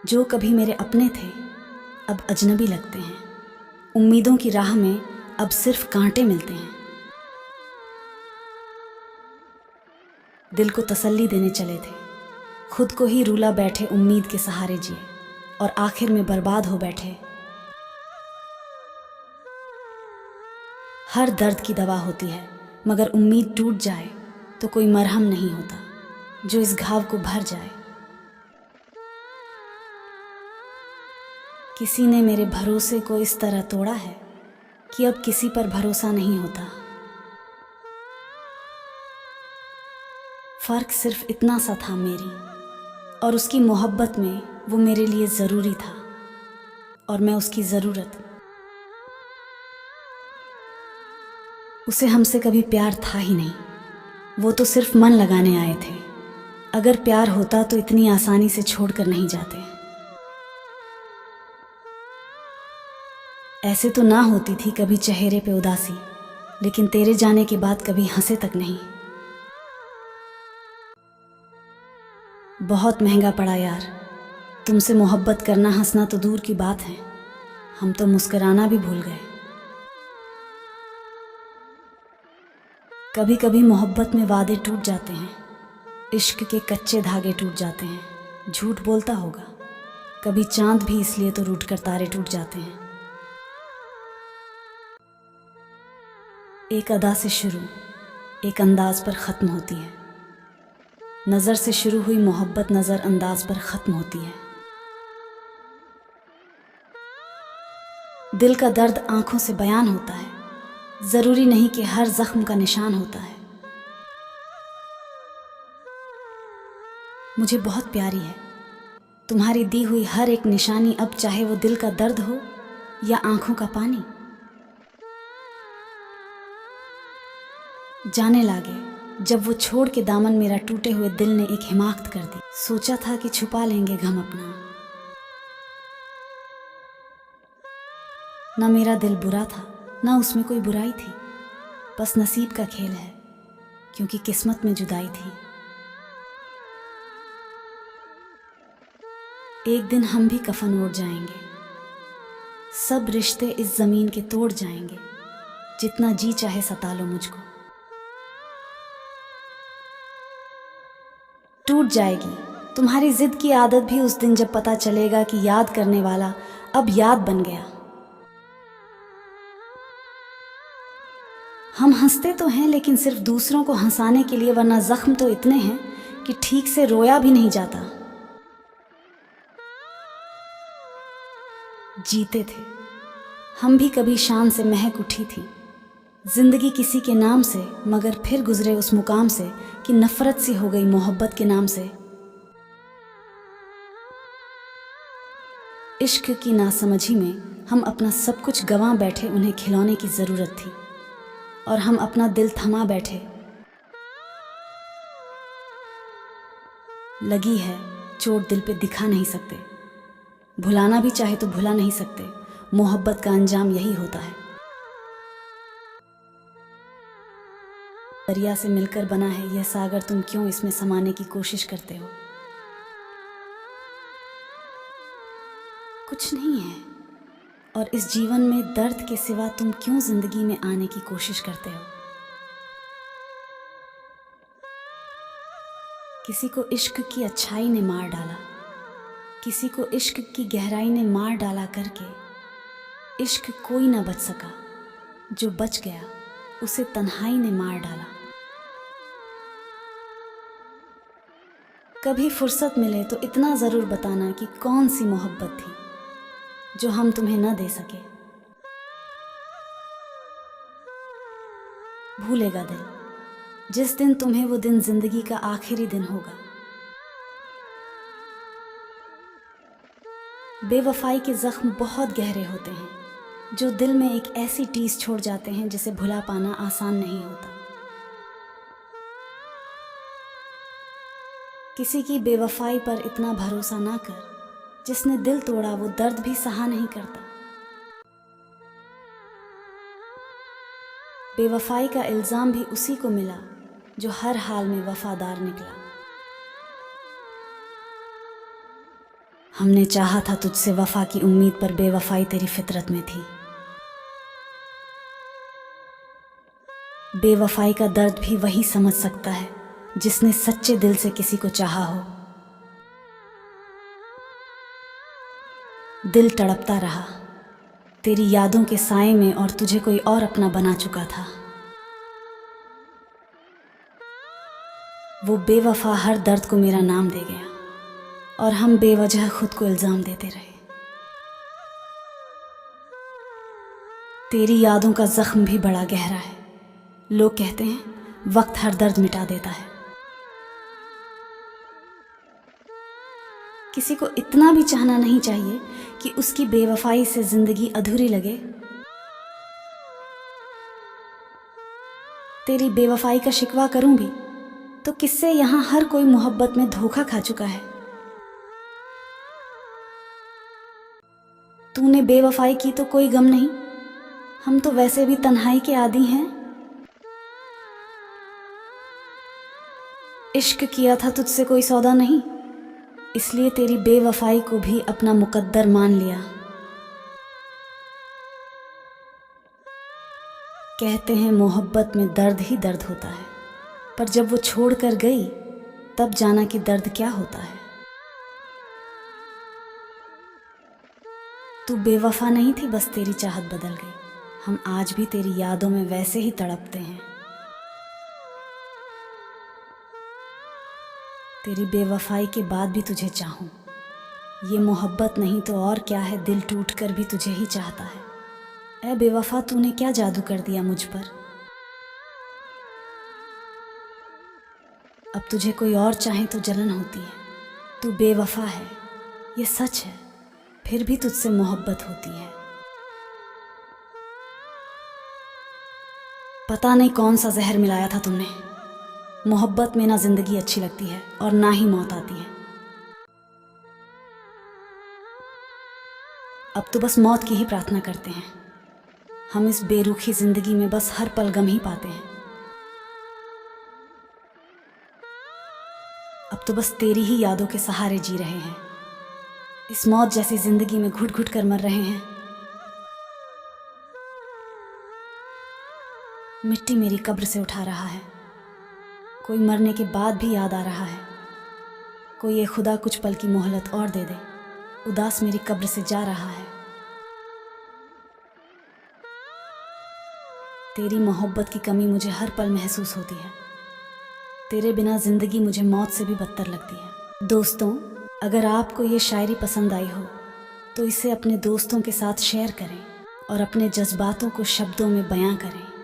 जो कभी मेरे अपने थे अब अजनबी लगते हैं। उम्मीदों की राह में अब सिर्फ कांटे मिलते हैं। दिल को तसल्ली देने चले थे, खुद को ही रूला बैठे उम्मीद के सहारे जिए और आखिर में बर्बाद हो बैठे। हर दर्द की दवा होती है, मगर उम्मीद टूट जाए तो कोई मरहम नहीं होता जो इस घाव को भर जाए। किसी ने मेरे भरोसे को इस तरह तोड़ा है कि अब किसी पर भरोसा नहीं होता। फ़र्क सिर्फ इतना सा था मेरी और उसकी मोहब्बत में। वो मेरे लिए ज़रूरी था और मैं उसकी ज़रूरत। उसे हमसे कभी प्यार था ही नहीं, वो तो सिर्फ मन लगाने आए थे। अगर प्यार होता तो इतनी आसानी से छोड़कर नहीं जाते। ऐसे तो ना होती थी कभी चेहरे पे उदासी, लेकिन तेरे जाने के बाद कभी हंसे तक नहीं। बहुत महंगा पड़ा यार, तुमसे मोहब्बत करना। हंसना तो दूर की बात है, हम तो मुस्कुराना भी भूल गए। कभी कभी मोहब्बत में वादे टूट जाते हैं, इश्क के कच्चे धागे टूट जाते हैं। झूठ बोलता होगा कभी चांद भी, इसलिए तो रूठ कर तारे टूट जाते हैं। एक अदा से शुरू, एक अंदाज पर ख़त्म होती है। नज़र से शुरू हुई मोहब्बत नज़र अंदाज पर ख़त्म होती है। दिल का दर्द आंखों से बयान होता है, ज़रूरी नहीं कि हर ज़ख्म का निशान होता है। मुझे बहुत प्यारी है तुम्हारी दी हुई हर एक निशानी, अब चाहे वो दिल का दर्द हो या आंखों का पानी। जाने लागे जब वो छोड़ के दामन, मेरा टूटे हुए दिल ने एक हिमाकत कर दी। सोचा था कि छुपा लेंगे गम अपना, ना मेरा दिल बुरा था ना उसमें कोई बुराई थी। बस नसीब का खेल है क्योंकि किस्मत में जुदाई थी। एक दिन हम भी कफन ओढ़ जाएंगे, सब रिश्ते इस ज़मीन के तोड़ जाएंगे। जितना जी चाहे सता लो मुझको, टूट जाएगी तुम्हारी जिद की आदत भी उस दिन, जब पता चलेगा कि याद करने वाला अब याद बन गया। हम हंसते तो हैं लेकिन सिर्फ दूसरों को हंसाने के लिए, वरना जख्म तो इतने हैं कि ठीक से रोया भी नहीं जाता। जीते थे हम भी कभी शान से, महक उठी थी जिंदगी किसी के नाम से, मगर फिर गुजरे उस मुकाम से कि नफरत सी हो गई मोहब्बत के नाम से। इश्क की नासमझी में हम अपना सब कुछ गंवा बैठे, उन्हें खिलौने की ज़रूरत थी और हम अपना दिल थमा बैठे। लगी है चोट दिल पे दिखा नहीं सकते, भुलाना भी चाहे तो भुला नहीं सकते। मोहब्बत का अंजाम यही होता है। दरिया से मिलकर बना है यह सागर, तुम क्यों इसमें समाने की कोशिश करते हो। कुछ नहीं है और इस जीवन में दर्द के सिवा तुम क्यों जिंदगी में आने की कोशिश करते हो। किसी को इश्क की अच्छाई ने मार डाला, किसी को इश्क की गहराई ने मार डाला करके। इश्क कोई ना बच सका, जो बच गया उसे तन्हाई ने मार डाला। कभी फुर्सत मिले तो इतना ज़रूर बताना कि कौन सी मोहब्बत थी जो हम तुम्हें न दे सके। भूलेगा दिल जिस दिन तुम्हें, वो दिन जिंदगी का आखिरी दिन होगा। बेवफाई के ज़ख्म बहुत गहरे होते हैं, जो दिल में एक ऐसी टीस छोड़ जाते हैं जिसे भुला पाना आसान नहीं होता। किसी की बेवफाई पर इतना भरोसा ना कर, जिसने दिल तोड़ा वो दर्द भी सहा नहीं करता। बेवफाई का इल्ज़ाम भी उसी को मिला जो हर हाल में वफादार निकला। हमने चाहा था तुझसे वफा की उम्मीद पर बेवफाई तेरी फितरत में थी। बेवफाई का दर्द भी वही समझ सकता है जिसने सच्चे दिल से किसी को चाहा हो। दिल तड़पता रहा तेरी यादों के साए में और तुझे कोई और अपना बना चुका था। वो बेवफा हर दर्द को मेरा नाम दे गया और हम बेवजह खुद को इल्ज़ाम देते रहे। तेरी यादों का जख्म भी बड़ा गहरा है। लोग कहते हैं वक्त हर दर्द मिटा देता है। किसी को इतना भी चाहना नहीं चाहिए कि उसकी बेवफाई से जिंदगी अधूरी लगे। तेरी बेवफाई का शिकवा करूं भी तो किससे यहाँ हर कोई मोहब्बत में धोखा खा चुका है। तूने बेवफाई की तो कोई गम नहीं, हम तो वैसे भी तन्हाई के आदी हैं। इश्क किया था तुझसे कोई सौदा नहीं, इसलिए तेरी बेवफाई को भी अपना मुकद्दर मान लिया। कहते हैं मोहब्बत में दर्द ही दर्द होता है, पर जब वो छोड़ कर गई तब जाना कि दर्द क्या होता है। तू बेवफा नहीं थी, बस तेरी चाहत बदल गई। हम आज भी तेरी यादों में वैसे ही तड़पते हैं। तेरी बेवफाई के बाद भी तुझे चाहूं, ये मोहब्बत नहीं तो और क्या है। दिल टूट कर भी तुझे ही चाहता है। ऐ बेवफा तूने क्या जादू कर दिया मुझ पर। अब तुझे कोई और चाहे तो जलन होती है। तू बेवफा है ये सच है, फिर भी तुझसे मोहब्बत होती है। पता नहीं कौन सा जहर मिलाया था तुमने। मोहब्बत में ना जिंदगी अच्छी लगती है और ना ही मौत आती है। अब तो बस मौत की ही प्रार्थना करते हैं। हम इस बेरुखी जिंदगी में बस हर पल गम ही पाते हैं। अब तो बस तेरी ही यादों के सहारे जी रहे हैं। इस मौत जैसी जिंदगी में घुट घुट कर मर रहे हैं। मिट्टी मेरी कब्र से उठा रहा है। कोई मरने के बाद भी याद आ रहा है। कोई ये खुदा कुछ पल की मोहलत और दे दे, उदास मेरी कब्र से जा रहा है। तेरी मोहब्बत की कमी मुझे हर पल महसूस होती है। तेरे बिना जिंदगी मुझे मौत से भी बदतर लगती है। दोस्तों, अगर आपको ये शायरी पसंद आई हो तो इसे अपने दोस्तों के साथ शेयर करें और अपने जज्बातों को शब्दों में बयां करें।